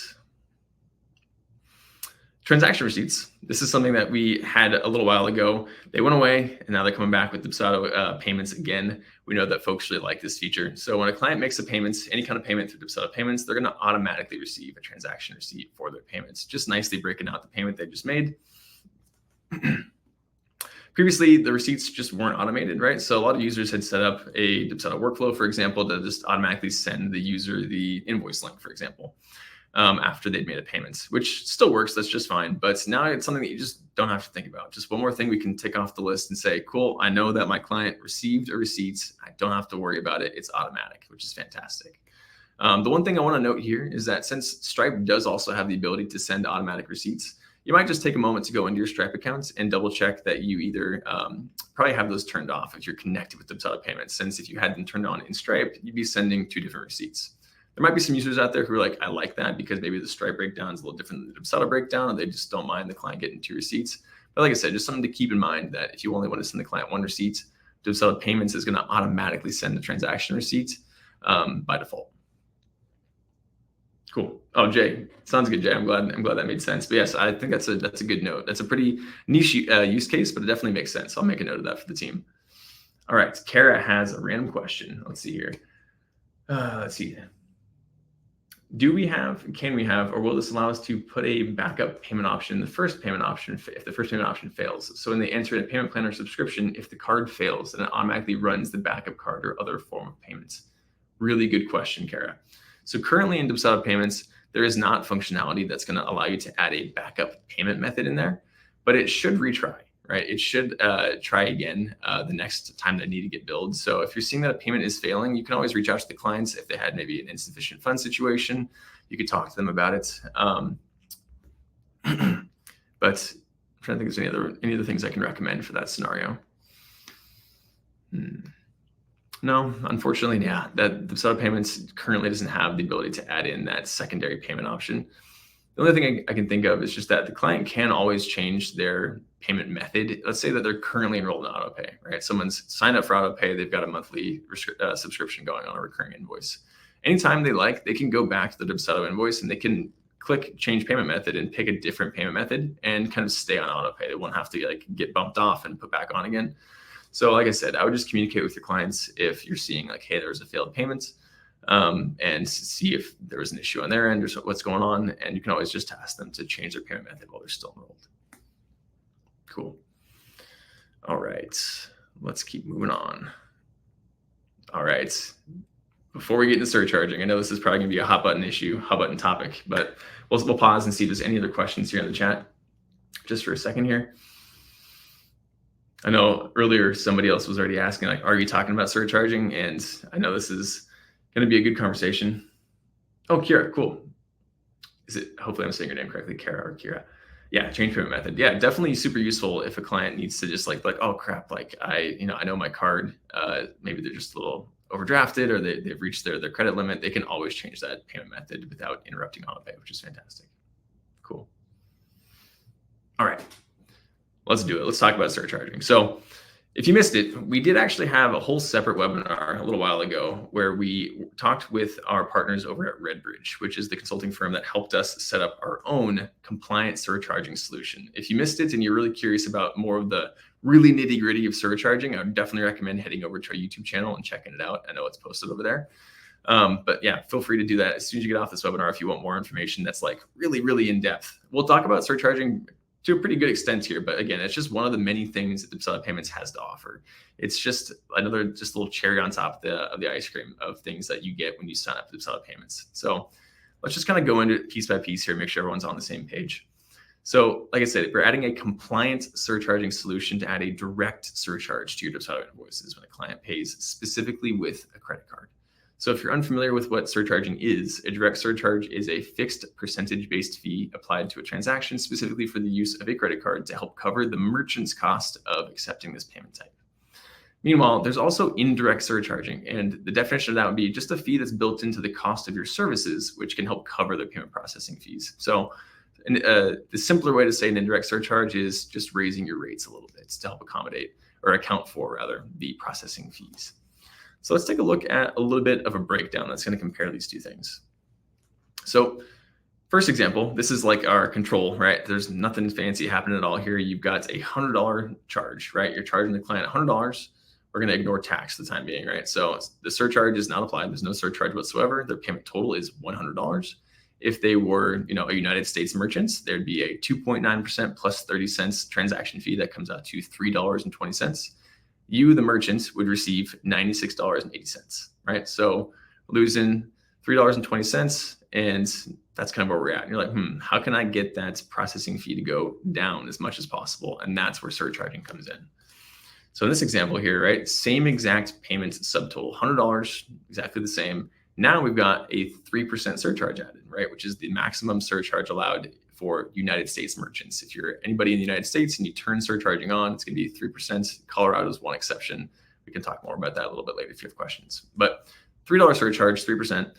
Transaction receipts. This is something that we had a little while ago. They went away, and now they're coming back with Dubsado payments again. We know that folks really like this feature. So when a client makes a payment, any kind of payment through Dubsado Payments, they're going to automatically receive a transaction receipt for their payments, just nicely breaking out the payment they just made. Previously, the receipts just weren't automated, right? So a lot of users had set up a Dubsado workflow, for example, to just automatically send the user the invoice link, for example, after they'd made a payment, which still works. That's just fine. But now it's something that you just don't have to think about. Just one more thing we can tick off the list and say, cool, I know that my client received a receipt. I don't have to worry about it. It's automatic, which is fantastic. The one thing I want to note here is that since Stripe does also have the ability to send automatic receipts, you might just take a moment to go into your Stripe accounts and double check that you either probably have those turned off if you're connected with Dubsado Payments. Since if you had them turned on in Stripe, you'd be sending two different receipts. There might be some users out there who are like, I like that because maybe the Stripe breakdown is a little different than the Dubsado breakdown, and they just don't mind the client getting two receipts. But like I said, just something to keep in mind that if you only want to send the client one receipt, Dubsado Payments is going to automatically send the transaction receipt by default. Cool. Oh, Jay, sounds good, Jay. I'm glad that made sense. But yes, I think that's a good note. That's a pretty niche use case, but it definitely makes sense. I'll make a note of that for the team. All right, Kara has a random question. Let's see here. Let's see. can we have, or will this allow us to put a backup payment option, the first payment option, if the first payment option fails? So when they enter a payment plan or subscription, if the card fails, then it automatically runs the backup card or other form of payments. Really good question, Kara. So currently in Dubsado Payments, there is not functionality that's going to allow you to add a backup payment method in there, but it should retry, right? It should try again the next time they need to get billed. So if you're seeing that a payment is failing, you can always reach out to the clients. If they had maybe an insufficient fund situation, you could talk to them about it. But I'm trying to think if there's any other things I can recommend for that scenario. No, unfortunately, yeah, that Dubsado Payments currently doesn't have the ability to add in that secondary payment option. The only thing I can think of is just that the client can always change their payment method. Let's say that they're currently enrolled in autopay, right? Someone's signed up for autopay. They've got a monthly subscription going on a recurring invoice. Anytime they like, they can go back to the Dubsado invoice and they can click change payment method and pick a different payment method and kind of stay on autopay. They won't have to like get bumped off and put back on again. So like I said, I would just communicate with your clients if you're seeing like, hey, there was a failed payment, and see if there was an issue on their end or what's going on. And you can always just ask them to change their payment method while they're still enrolled. Cool. All right, let's keep moving on. All right. Before we get into surcharging, I know this is probably gonna be a hot button topic, but we'll pause and see if there's any other questions here in the chat just for a second here. I know earlier somebody else was already asking, like, are you talking about surcharging? And I know this is going to be a good conversation. Oh, Kira, cool. Is it, hopefully I'm saying your name correctly, Kara or Kira. Yeah, change payment method. Yeah, definitely super useful if a client needs to just like, oh crap, like I know my card, maybe they're just a little overdrafted or they've reached their credit limit. They can always change that payment method without interrupting autopay, which is fantastic. Cool. All right. Let's do it. Let's talk about surcharging. So if you missed it, we did actually have a whole separate webinar a little while ago where we talked with our partners over at Redbridge, which is the consulting firm that helped us set up our own compliant surcharging solution. If you missed it and you're really curious about more of the really nitty gritty of surcharging, I would definitely recommend heading over to our YouTube channel and checking it out. I know it's posted over there. But yeah, feel free to do that as soon as you get off this webinar if you want more information that's like really, really in depth. We'll talk about surcharging to a pretty good extent here, but again, it's just one of the many things that Dubsado Payments has to offer. It's just another little cherry on top of the ice cream of things that you get when you sign up for Dubsado Payments. So let's just kind of go into it piece by piece here, make sure everyone's on the same page. So like I said, we're adding a compliant surcharging solution to add a direct surcharge to your Dubsado invoices when a client pays specifically with a credit card. So if you're unfamiliar with what surcharging is, a direct surcharge is a fixed percentage-based fee applied to a transaction specifically for the use of a credit card to help cover the merchant's cost of accepting this payment type. Meanwhile, there's also indirect surcharging, and the definition of that would be just a fee that's built into the cost of your services, which can help cover the payment processing fees. So the simpler way to say an indirect surcharge is just raising your rates a little bit to help accommodate or account for, rather, the processing fees. So let's take a look at a little bit of a breakdown that's going to compare these two things. So first example, this is like our control, right? There's nothing fancy happening at all here. You've got a $100 charge, right? You're charging the client $100. We're going to ignore tax for the time being, right? So the surcharge is not applied. There's no surcharge whatsoever. Their payment total is $100. If they were, a United States merchant, there'd be a 2.9% plus 30 cents transaction fee that comes out to $3.20. You, the merchant, would receive $96.80, right? So losing $3.20, and that's kind of where we're at. And you're like, how can I get that processing fee to go down as much as possible? And that's where surcharging comes in. So in this example here, right, same exact payment subtotal, $100, exactly the same. Now we've got a 3% surcharge added, right, which is the maximum surcharge allowed for United States merchants. If you're anybody in the United States and you turn surcharging on, it's going to be 3%. Colorado is one exception. We can talk more about that a little bit later if you have questions. But $3 surcharge, 3%,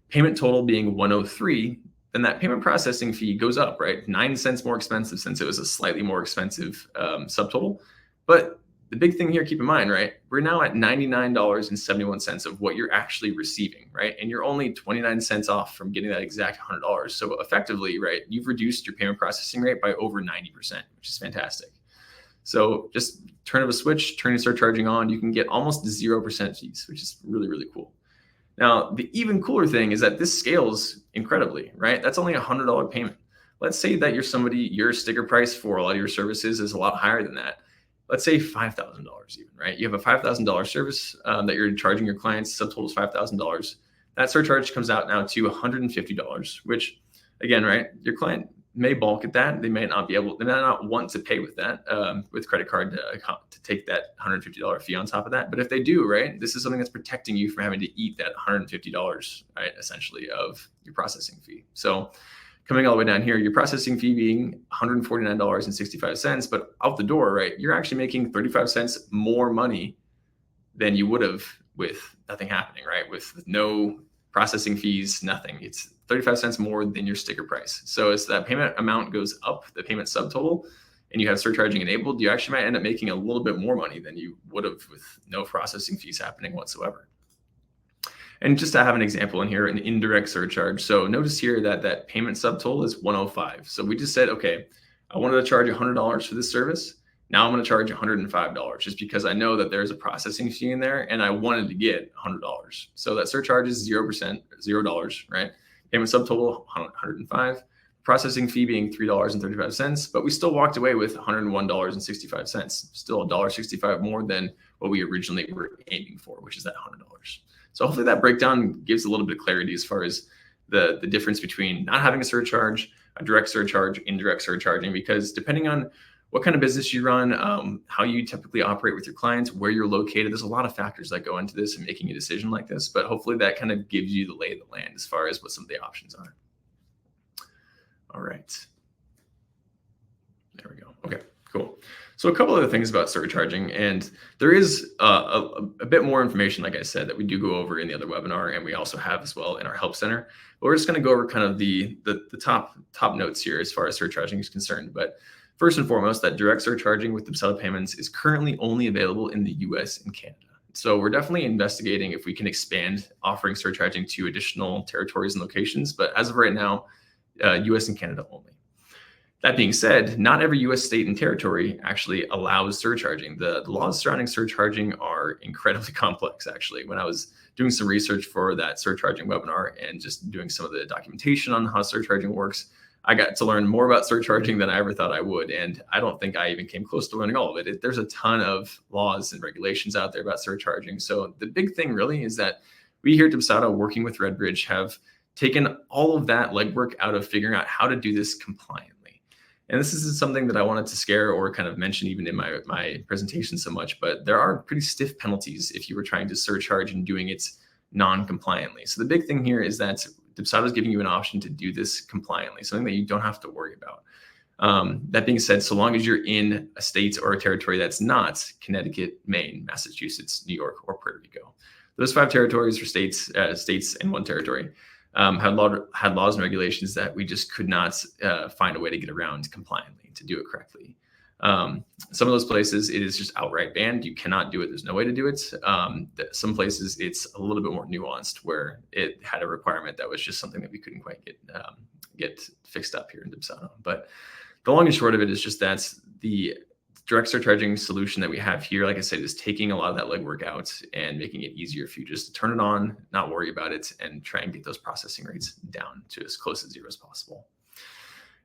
payment total being $103, then that payment processing fee goes up, right? 9 cents more expensive since it was a slightly more expensive subtotal. But the big thing here, keep in mind, right? We're now at $99.71 of what you're actually receiving, right? And you're only 29 cents off from getting that exact $100. So effectively, right, you've reduced your payment processing rate by over 90%, which is fantastic. So just turn of a switch, turn your surcharging on, you can get almost 0% fees, which is really, really cool. Now, the even cooler thing is that this scales incredibly, right? That's only a $100 payment. Let's say that you're somebody, your sticker price for a lot of your services is a lot higher than that. Let's say $5,000 even, right? You have a $5,000 service that you're charging your clients, subtotal is $5,000. That surcharge comes out now to $150, which again, right, your client may balk at that. They may not want to pay with that, with credit card to take that $150 fee on top of that. But if they do, right, this is something that's protecting you from having to eat that $150, right, essentially of your processing fee. So coming all the way down here, your processing fee being $149.65, but out the door, right, you're actually making 35 cents more money than you would have with nothing happening, right? With no processing fees, nothing. It's 35 cents more than your sticker price. So as that payment amount goes up, the payment subtotal, and you have surcharging enabled, you actually might end up making a little bit more money than you would have with no processing fees happening whatsoever. And just to have an example in here, an indirect surcharge. So notice here that that payment subtotal is 105. So we just said, okay, I wanted to charge $100 for this service. Now I'm going to charge $105 just because I know that there's a processing fee in there and I wanted to get $100. So that surcharge is 0%, $0, right? Payment subtotal 105, processing fee being $3.35, but we still walked away with $101.65, still $1.65 more than what we originally were aiming for, which is that $100. So hopefully that breakdown gives a little bit of clarity as far as the difference between not having a surcharge, a direct surcharge, indirect surcharging, because depending on what kind of business you run, how you typically operate with your clients, where you're located, there's a lot of factors that go into this and making a decision like this, but hopefully that kind of gives you the lay of the land as far as what some of the options are. All right. There we go. Okay, cool. So a couple other things about surcharging, and there is a bit more information, like I said, that we do go over in the other webinar, and we also have as well in our help center. But we're just going to go over kind of the top notes here as far as surcharging is concerned. But first and foremost, that direct surcharging with Dubsado Payments is currently only available in the US and Canada. So we're definitely investigating if we can expand offering surcharging to additional territories and locations. But as of right now, US and Canada only. That being said, not every US state and territory actually allows surcharging. The laws surrounding surcharging are incredibly complex, actually. When I was doing some research for that surcharging webinar and just doing some of the documentation on how surcharging works, I got to learn more about surcharging than I ever thought I would. And I don't think I even came close to learning all of it. There's a ton of laws and regulations out there about surcharging. So the big thing really is that we here at Dubsado, working with Redbridge, have taken all of that legwork out of figuring out how to do this compliantly. And this isn't something that I wanted to scare or kind of mention even in my presentation so much, but there are pretty stiff penalties if you were trying to surcharge and doing it non-compliantly. So the big thing here is that Dubsado is giving you an option to do this compliantly, something that you don't have to worry about. That being said, so long as you're in a state or a territory that's not Connecticut, Maine, Massachusetts, New York, or Puerto Rico. Those 5 territories or states and 1 territory had laws and regulations that we just could not find a way to get around compliantly, to do it correctly. Some of those places, it is just outright banned. You cannot do it. There's no way to do it. Some places, it's a little bit more nuanced, where it had a requirement that was just something that we couldn't quite get fixed up here in Dubsado. But the long and short of it is just that's the direct surcharging solution that we have here, like I said, is taking a lot of that legwork out and making it easier for you just to turn it on, not worry about it, and try and get those processing rates down to as close to 0 as possible.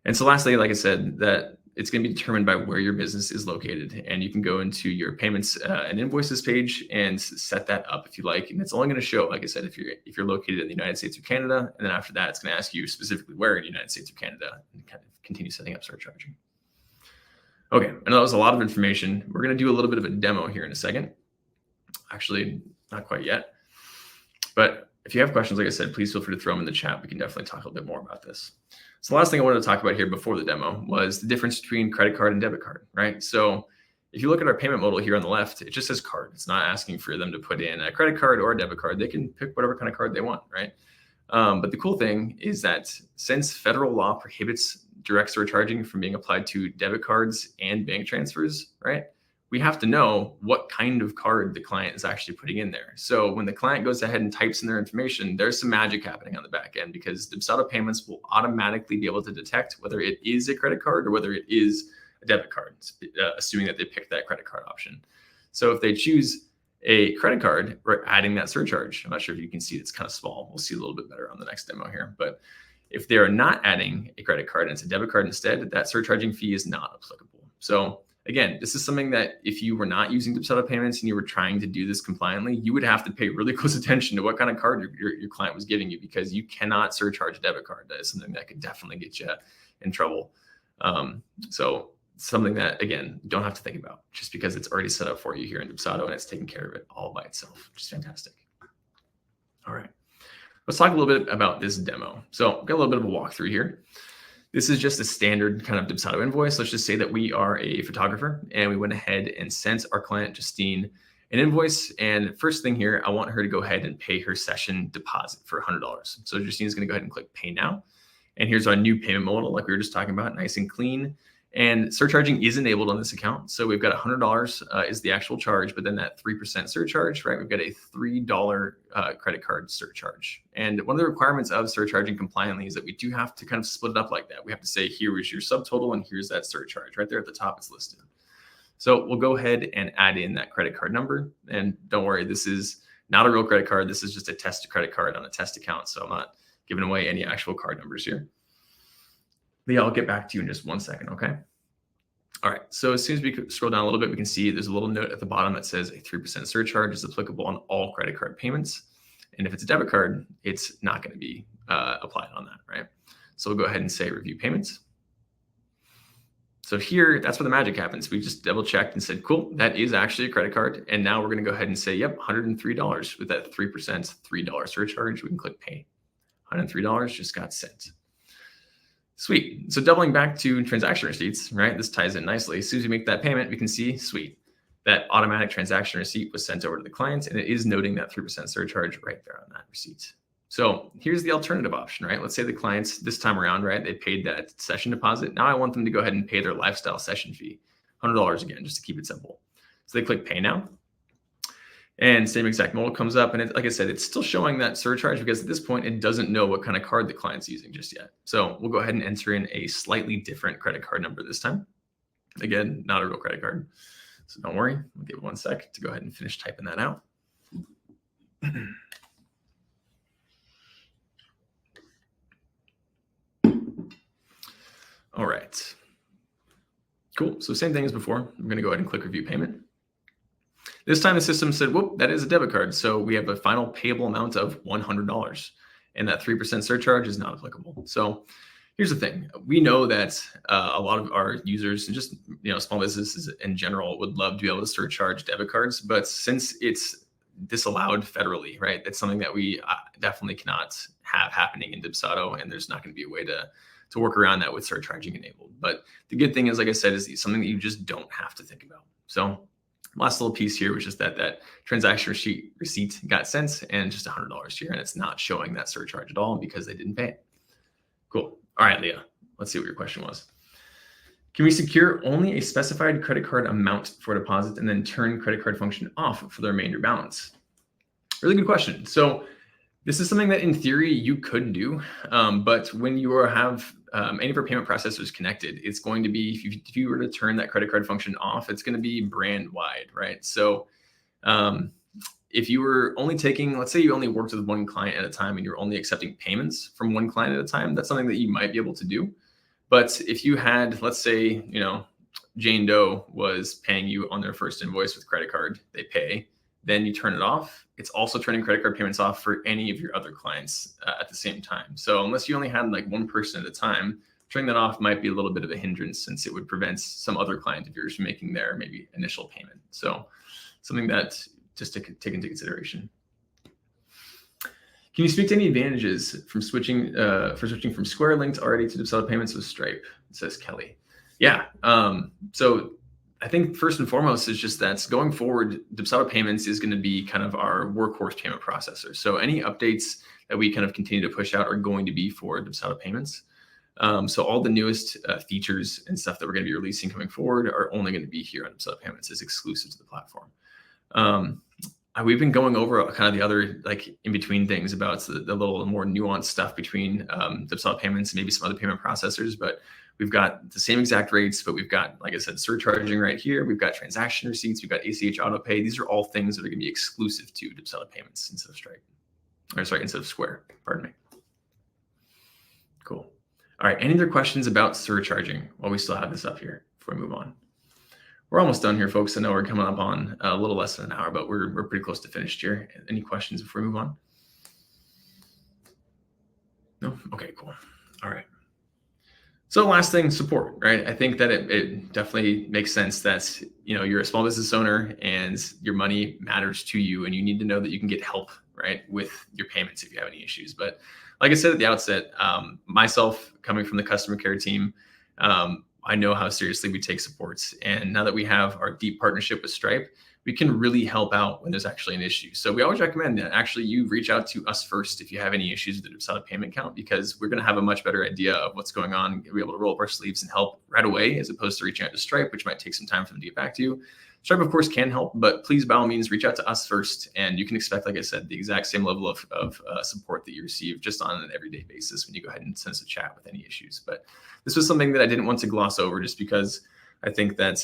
And so lastly, like I said, that it's going to be determined by where your business is located. And you can go into your payments and invoices page and set that up if you like. And it's only going to show, like I said, if you're located in the United States or Canada. And then after that, it's going to ask you specifically where in the United States or Canada, and kind of continue setting up surcharging. Okay, I know that was a lot of information. We're going to do a little bit of a demo here in a second. Actually, not quite yet. But if you have questions, like I said, please feel free to throw them in the chat. We can definitely talk a little bit more about this. So the last thing I wanted to talk about here before the demo was the difference between credit card and debit card, right? So if you look at our payment modal here on the left, it just says card. It's not asking for them to put in a credit card or a debit card. They can pick whatever kind of card they want, right? But the cool thing is that since federal law prohibits direct surcharging from being applied to debit cards and bank transfers, right? We have to know what kind of card the client is actually putting in there. So when the client goes ahead and types in their information, there's some magic happening on the back end, because Dubsado Payments will automatically be able to detect whether it is a credit card or whether it is a debit card, assuming that they pick that credit card option. So if they choose a credit card, we're adding that surcharge. I'm not sure if you can see it's kind of small. We'll see a little bit better on the next demo here. But if they're not adding a credit card and it's a debit card instead, that surcharging fee is not applicable. So again, this is something that if you were not using Dubsado Payments and you were trying to do this compliantly, you would have to pay really close attention to what kind of card your client was giving you, because you cannot surcharge a debit card. That is something that could definitely get you in trouble. So something that, again, you don't have to think about just because it's already set up for you here in Dubsado and it's taking care of it all by itself, which is fantastic. All right. Let's talk a little bit about this demo. So I've got a little bit of a walkthrough here. This is just a standard kind of Dubsado invoice. Let's just say that we are a photographer and we went ahead and sent our client Justine an invoice. And first thing here, I want her to go ahead and pay her session deposit for $100. So Justine's going to go ahead and click pay now. And here's our new payment modal, like we were just talking about, nice and clean. And surcharging is enabled on this account. So we've got $100 is the actual charge, but then that 3% surcharge, right? We've got a $3 credit card surcharge. And one of the requirements of surcharging compliantly is that we do have to kind of split it up like that. We have to say, here is your subtotal and here's that surcharge. Right there at the top, it's listed. So we'll go ahead and add in that credit card number. And don't worry, this is not a real credit card. This is just a test credit card on a test account. So I'm not giving away any actual card numbers here. Leah, I'll get back to you in just one second, okay? All right, so as soon as we scroll down a little bit, we can see there's a little note at the bottom that says a 3% surcharge is applicable on all credit card payments. And if it's a debit card, it's not gonna be applied on that, right? So we'll go ahead and say review payments. So here, that's where the magic happens. We just double checked and said, cool, that is actually a credit card. And now we're gonna go ahead and say, yep, $103 with that 3%, $3 surcharge. We can click pay. $103 just got sent. Sweet. So doubling back to transaction receipts, right? This ties in nicely. As soon as we make that payment, we can see, sweet, that automatic transaction receipt was sent over to the client, and it is noting that 3% surcharge right there on that receipt. So here's the alternative option, right? Let's say the clients this time around, right? They paid that session deposit. Now I want them to go ahead and pay their lifestyle session fee, $100 again, just to keep it simple. So they click pay now. And same exact modal comes up. And it, like I said, it's still showing that surcharge because at this point, it doesn't know what kind of card the client's using just yet. So we'll go ahead and enter in a slightly different credit card number this time. Again, not a real credit card. So don't worry, we'll give it 1 sec to go ahead and finish typing that out. All right. Cool. So same thing as before. I'm going to go ahead and click review payment. This time the system said, whoop, that is a debit card. So we have a final payable amount of $100 and that 3% surcharge is not applicable. So here's the thing. We know that a lot of our users and just, small businesses in general would love to be able to surcharge debit cards. But since it's disallowed federally, right, it's something that we definitely cannot have happening in Dubsado. And there's not going to be a way to work around that with surcharging enabled. But the good thing is, like I said, is something that you just don't have to think about. So last little piece here was just that transaction receipt got sent and just $100 here, and it's not showing that surcharge at all because they didn't pay it. Cool. All right, Leah, let's see what your question was. Can we secure only a specified credit card amount for deposit and then turn credit card function off for the remainder balance? Really good question. So this is something that in theory you could do, but when you have any of our payment processors connected, it's going to be, if you were to turn that credit card function off, it's going to be brand wide, right? So if you were only taking, let's say you only worked with one client at a time and you're only accepting payments from one client at a time, that's something that you might be able to do. But if you had, let's say, Jane Doe was paying you on their first invoice with credit card, they pay, then you turn it off. It's also turning credit card payments off for any of your other clients at the same time. So unless you only had like one person at a time, turning that off might be a little bit of a hindrance since it would prevent some other client of yours from making their maybe initial payment. So something that just to take into consideration. Can you speak to any advantages from switching from Square linked already to Dubsado Payments with Stripe? It says Kelly. Yeah. So I think first and foremost is just that going forward, Dubsado Payments is going to be kind of our workhorse payment processor. So any updates that we kind of continue to push out are going to be for Dubsado Payments. So all the newest features and stuff that we're going to be releasing coming forward are only going to be here on Dubsado Payments. It's exclusive to the platform. We've been going over kind of the other like in between things about the little more nuanced stuff between Dubsado Payments and maybe some other payment processors, but We've got the same exact rates, but we've got, like I said, surcharging right here. We've got transaction receipts. We've got ACH autopay. These are all things that are going to be exclusive to Dubsado Payments instead of Stripe. Or sorry, instead of Square. Pardon me. Cool. All right. Any other questions about surcharging while we still have this up here before we move on? We're almost done here, folks. I know we're coming up on a little less than an hour, but we're pretty close to finished here. Any questions before we move on? No? Okay, cool. All right. So last thing, support, right? I think that it definitely makes sense that, you're a small business owner and your money matters to you, and you need to know that you can get help, right, with your payments if you have any issues. But like I said at the outset, myself coming from the customer care team, I know how seriously we take supports. And now that we have our deep partnership with Stripe, we can really help out when there's actually an issue. So we always recommend that actually you reach out to us first if you have any issues with the Dubsado payment account, because we're going to have a much better idea of what's going on and be able to roll up our sleeves and help right away, as opposed to reaching out to Stripe, which might take some time for them to get back to you. Stripe, of course, can help, but please, by all means, reach out to us first. And you can expect, like I said, the exact same level of support that you receive just on an everyday basis when you go ahead and send us a chat with any issues. But this was something that I didn't want to gloss over, just because I think that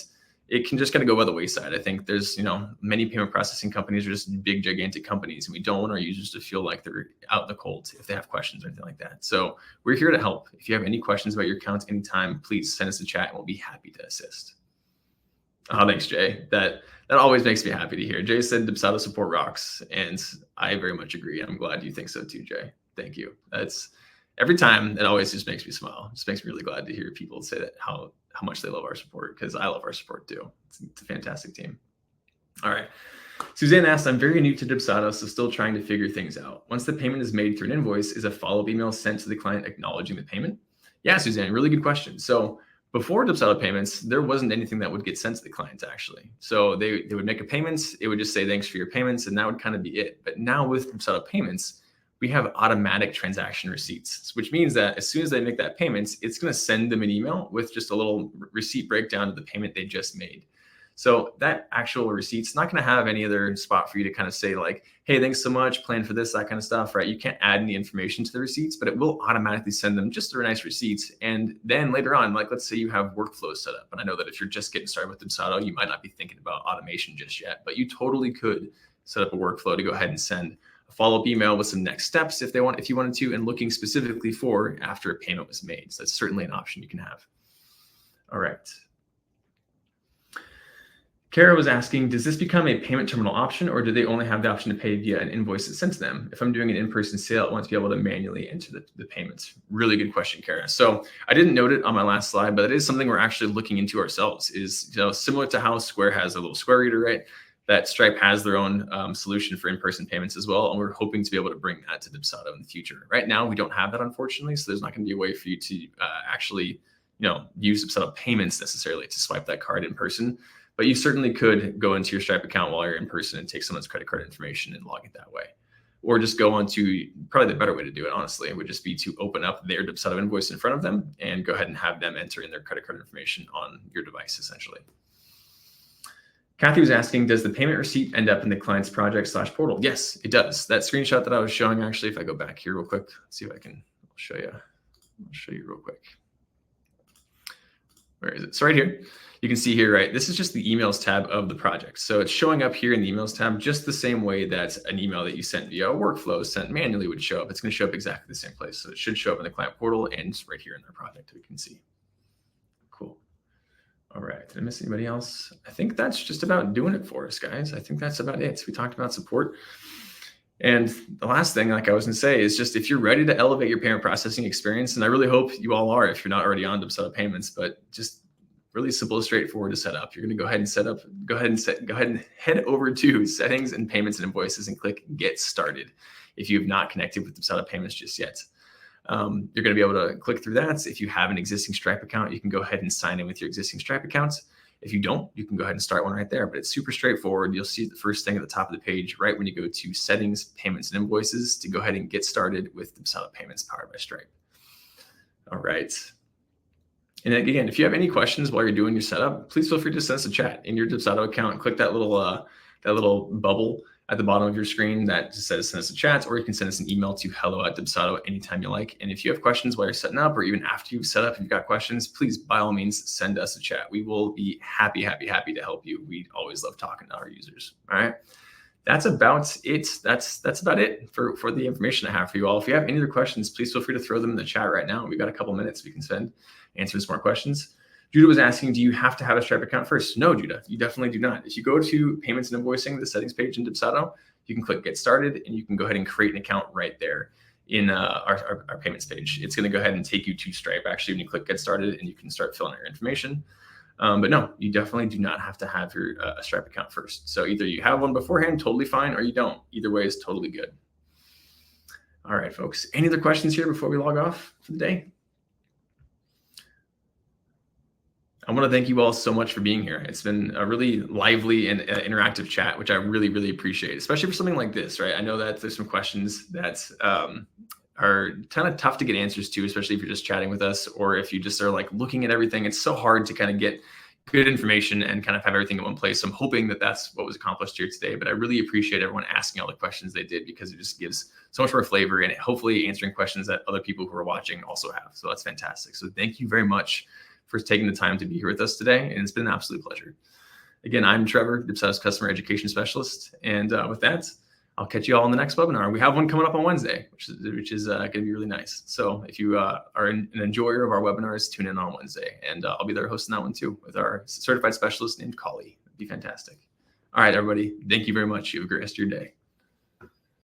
it can just kind of go by the wayside. I think there's, many payment processing companies are just big, gigantic companies, and we don't want our users to feel like they're out in the cold if they have questions or anything like that. So we're here to help. If you have any questions about your account anytime, please send us a chat and we'll be happy to assist. Oh, thanks, Jay. That always makes me happy to hear. Jay said Dubsado support rocks, and I very much agree. I'm glad you think so too, Jay. Thank you. That's every time. It always just makes me smile. It just makes me really glad to hear people say that how much they love our support, because I love our support too. It's a fantastic team. All right. Suzanne asked, I'm very new to Dubsado, so still trying to figure things out. Once the payment is made through an invoice, is a follow-up email sent to the client acknowledging the payment? Yeah, Suzanne, really good question. So before Dubsado Payments, there wasn't anything that would get sent to the clients, actually. So they would make a payment. It would just say, thanks for your payments, and that would kind of be it. But now with Dubsado Payments, we have automatic transaction receipts, which means that as soon as they make that payment, it's going to send them an email with just a little receipt breakdown of the payment they just made. So that actual receipt's not going to have any other spot for you to kind of say like, hey, thanks so much, plan for this, that kind of stuff, right? You can't add any information to the receipts, but it will automatically send them just a nice receipt. And then later on, like let's say you have workflows set up. And I know that if you're just getting started with Dubsado, you might not be thinking about automation just yet, but you totally could set up a workflow to go ahead and send a follow-up email with some next steps if you wanted to, and looking specifically for after a payment was made. So that's certainly an option you can have. All right. Kara was asking, does this become a payment terminal option, or do they only have the option to pay via an invoice that's sent to them? If I'm doing an in-person sale, I want to be able to manually enter the payments. Really good question, Kara. So I didn't note it on my last slide, but it is something we're actually looking into ourselves. Is similar to how Square has a little Square reader, right? That Stripe has their own solution for in-person payments as well, and we're hoping to be able to bring that to Dubsado in the future. Right now, we don't have that, unfortunately, so there's not going to be a way for you to actually, use Dubsado Payments necessarily to swipe that card in person. But you certainly could go into your Stripe account while you're in person and take someone's credit card information and log it that way. Or just go on to, probably the better way to do it, honestly, would just be to open up their Dubsado invoice in front of them and go ahead and have them enter in their credit card information on your device, essentially. Kathy was asking, does the payment receipt end up in the client's project/portal? Yes, it does. That screenshot that I was showing, actually, if I go back here real quick, let's see if I can show you. I'll show you real quick. Where is it? So right here, you can see here, right? This is just the emails tab of the project. So it's showing up here in the emails tab just the same way that an email that you sent via a workflow sent manually would show up. It's going to show up exactly the same place. So it should show up in the client portal and right here in their project, we can see. Cool. All right. Did I miss anybody else? I think that's just about doing it for us, guys. I think that's about it. So we talked about support. And the last thing, like I was going to say, is just if you're ready to elevate your payment processing experience, and I really hope you all are if you're not already on Dubsado Payments, but just really simple and straightforward to set up. You're going to go ahead and head over to settings and payments and invoices and click get started. If you have not connected with Dubsado Payments just yet, you're going to be able to click through that. If you have an existing Stripe account, you can go ahead and sign in with your existing Stripe account. If you don't, you can go ahead and start one right there, but it's super straightforward. You'll see the first thing at the top of the page, right when you go to settings, payments, and invoices to go ahead and get started with Dubsado Payments powered by Stripe. All right. And again, if you have any questions while you're doing your setup, please feel free to send us a chat in your Dubsado account. Click that little bubble at the bottom of your screen that just says send us a chat, or you can send us an email to hello@Dubsado anytime you like. And if you have questions while you're setting up, or even after you've set up, if you've got questions, please, by all means, send us a chat. We will be happy to help you. We always love talking to our users. All right. That's about it. That's about it for the information I have for you all. If you have any other questions, please feel free to throw them in the chat right now. We've got a couple minutes we can spend answering some more questions. Judah was asking, do you have to have a Stripe account first? No, Judah, you definitely do not. If you go to payments and invoicing, the settings page in Dubsado, you can click get started and you can go ahead and create an account right there in our payments page. It's going to go ahead and take you to Stripe actually when you click get started, and you can start filling out your information. But no, you definitely do not have to have your a Stripe account first. So either you have one beforehand, totally fine, or you don't. Either way is totally good. All right, folks. Any other questions here before we log off for the day? I want to thank you all so much for being here. It's been a really lively and interactive chat, which I really, really appreciate, especially for something like this, right? I know that there's some questions that are kind of tough to get answers to, especially if you're just chatting with us, or if you just are like looking at everything. It's so hard to kind of get good information and kind of have everything in one place. So I'm hoping that that's what was accomplished here today, but I really appreciate everyone asking all the questions they did, because it just gives so much more flavor, and hopefully answering questions that other people who are watching also have. So that's fantastic. So thank you very much for taking the time to be here with us today. And it's been an absolute pleasure. Again, I'm Trevor, Dubsado's Customer Education Specialist. And with that, I'll catch you all in the next webinar. We have one coming up on Wednesday, which is going to be really nice. So if you are an enjoyer of our webinars, tune in on Wednesday. And I'll be there hosting that one too with our certified specialist named Collie. It'd be fantastic. All right, everybody. Thank you very much. You have a great rest of your day.